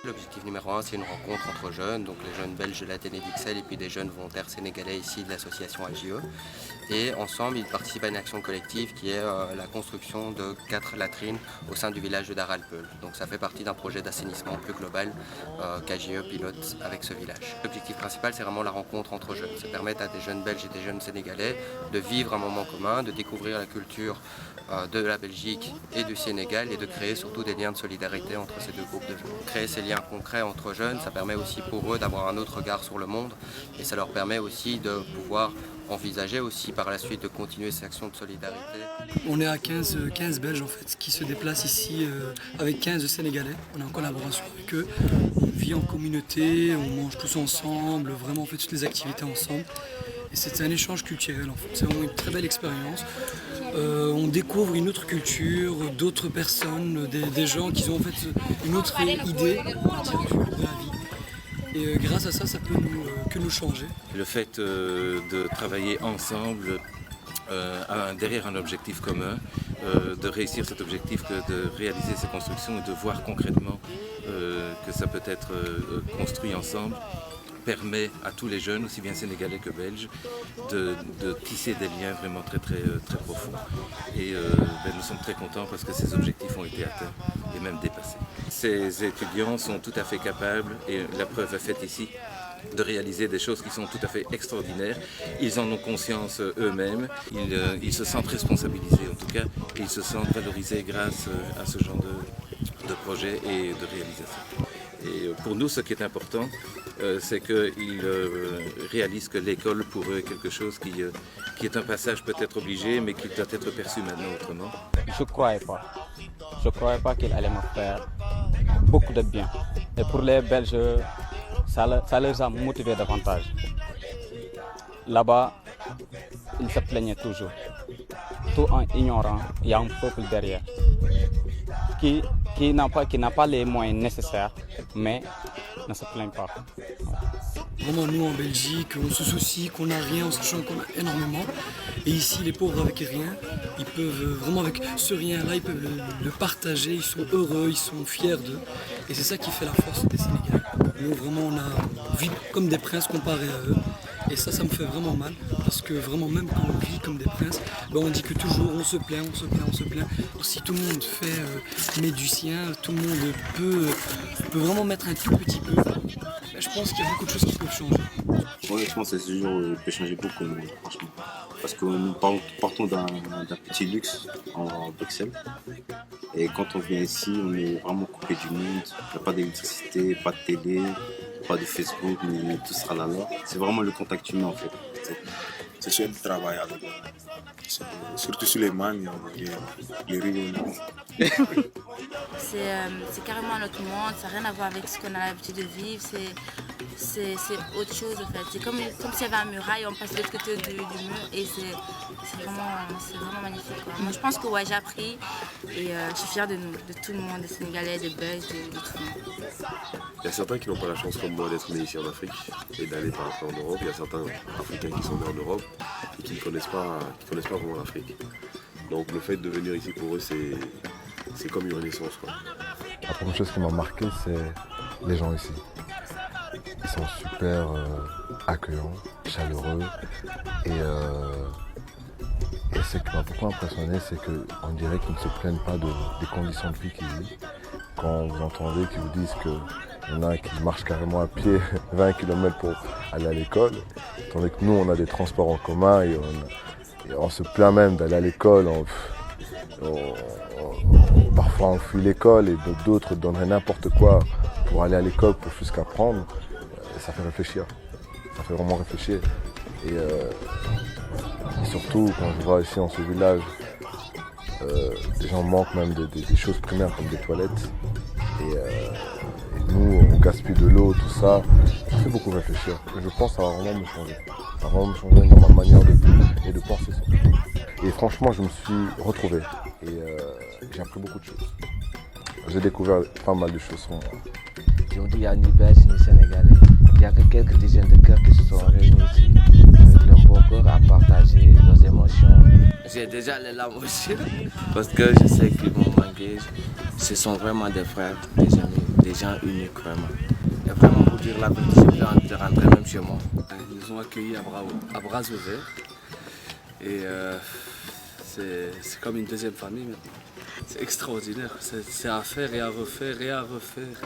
L'objectif numéro un, c'est une rencontre entre jeunes, donc les jeunes belges de l'Athénée d'Ixelles et puis des jeuns volontaires sénégalais ici de l'association AJE. Et ensemble, ils participent à une action collective qui est la construction de 4 latrines au sein du village de Daralpeul. Donc ça fait partie d'un projet d'assainissement plus global qu'AJE pilote avec ce village. L'objectif principal, c'est vraiment la rencontre entre jeunes. Ça permet à des jeunes belges et des jeunes sénégalais de vivre un moment commun, de découvrir la culture de la Belgique et du Sénégal et de créer surtout des liens de solidarité entre ces deux groupes de jeunes. Créer ces liens concrets entre jeunes, ça permet aussi pour eux d'avoir un autre regard sur le monde et ça leur permet aussi de pouvoir envisager aussi par la suite de continuer ces actions de solidarité. On est à 15 Belges en fait qui se déplacent ici avec 15 Sénégalais. On est en collaboration avec eux. On vit en communauté, on mange tous ensemble, vraiment on fait toutes les activités ensemble. Et c'est un échange culturel en fait. C'est vraiment une très belle expérience. On découvre une autre culture, d'autres personnes, des gens qui ont en fait une autre idée de la vie. Et grâce à ça, ça peut que nous changer. Le fait de travailler ensemble derrière un objectif commun, de réussir cet objectif, de réaliser ces constructions et de voir concrètement que ça peut être construit ensemble, permet à tous les jeunes, aussi bien sénégalais que belges, de tisser des liens vraiment très profonds. Et nous sommes très contents parce que ces objectifs ont été atteints et même dépassés. Ces étudiants sont tout à fait capables, et la preuve est faite ici, de réaliser des choses qui sont tout à fait extraordinaires. Ils en ont conscience eux-mêmes, ils se sentent responsabilisés en tout cas, et ils se sentent valorisés grâce à ce genre de projet et de réalisation. Et pour nous, ce qui est important, c'est qu'ils réalisent que l'école pour eux est quelque chose qui est un passage peut-être obligé, mais qui doit être perçu maintenant autrement. Je ne croyais pas qu'il allait me faire beaucoup de bien. Et pour les Belges, ça les a motivés davantage. Là-bas, ils se plaignaient toujours. Tout en ignorant, il y a un peuple derrière qui n'a pas les moyens nécessaires, mais ne se plaint pas. Vraiment, nous en Belgique, on se soucie qu'on n'a rien en sachant qu'on a énormément. Et ici, les pauvres avec rien, ils peuvent vraiment avec ce rien-là, ils peuvent le partager, ils sont heureux, ils sont fiers d'eux. Et c'est ça qui fait la force des Sénégalais. Nous, vraiment, on vit comme des princes comparés à eux. Et ça me fait vraiment mal, parce que vraiment, même quand on vit comme des princes, on dit que toujours on se plaint. Si tout le monde met du sien, tout le monde peut vraiment mettre un tout petit peu. Je pense qu'il y a beaucoup de choses qui peuvent changer. Honnêtement, ce jour peut changer beaucoup, franchement. Parce que nous partons d'un petit luxe en Bruxelles. Et quand on vient ici, on est vraiment coupé du monde. Il n'y a pas d'électricité, pas de télé, pas de Facebook, ni tout sera là. C'est vraiment le contact humain en fait. C'est sûr de travail avec surtout sur les mannes, les rigolos. C'est carrément un autre monde, ça n'a rien à voir avec ce qu'on a l'habitude de vivre, c'est autre chose en fait. C'est comme s'il y avait un muraille, on passe de l'autre côté du mur et c'est vraiment magnifique, quoi. Moi je pense que ouais, j'ai appris et je suis fière de nous, de tout le monde, des Sénégalais, des Belges, de tout le monde. Il y a certains qui n'ont pas la chance comme moi d'être nés ici en Afrique et d'aller par après en Europe. Il y a certains Africains qui sont nés en Europe et qui ne connaissent pas vraiment l'Afrique. Donc le fait de venir ici pour eux, c'est comme une renaissance, quoi. La première chose qui m'a marqué, c'est les gens ici. Ils sont super accueillants, chaleureux et ce qui m'a beaucoup impressionné, c'est qu'on dirait qu'ils ne se plaignent pas des conditions de vie qu'ils vivent. Quand vous entendez qu'ils vous disent qu'il y en a qui marchent carrément à pied 20 km pour aller à l'école, tandis que nous on a des transports en commun et on se plaint même d'aller à l'école. Parfois on fuit l'école et d'autres donneraient n'importe quoi pour aller à l'école pour juste qu'apprendre. Ça fait réfléchir, ça fait vraiment réfléchir. Et surtout quand je vois ici en ce village, les gens manquent même des choses primaires comme des toilettes. Et nous on gaspille de l'eau, tout ça, ça fait beaucoup réfléchir. Et je pense que ça va vraiment me changer. Ça va vraiment me changer dans ma manière de vivre et de penser. Et franchement, je me suis retrouvé et j'ai appris beaucoup de choses. J'ai découvert pas mal de choses sur moi. Aujourd'hui, il y a ni Belges ni Sénégalais. Il n'y a que quelques dizaines de cœurs qui se sont réunis ici avec leur bon cœur à partager leurs émotions. J'ai déjà les larmes aussi parce que je sais qu'ils vont manquer. Ce sont vraiment des frères, des amis, des gens uniques vraiment. Et vraiment pour dire la vérité, j'ai envie de rentrer même chez moi. Ils nous ont accueillis à bras ouverts et c'est comme une deuxième famille maintenant. C'est extraordinaire, c'est à faire et à refaire et à refaire.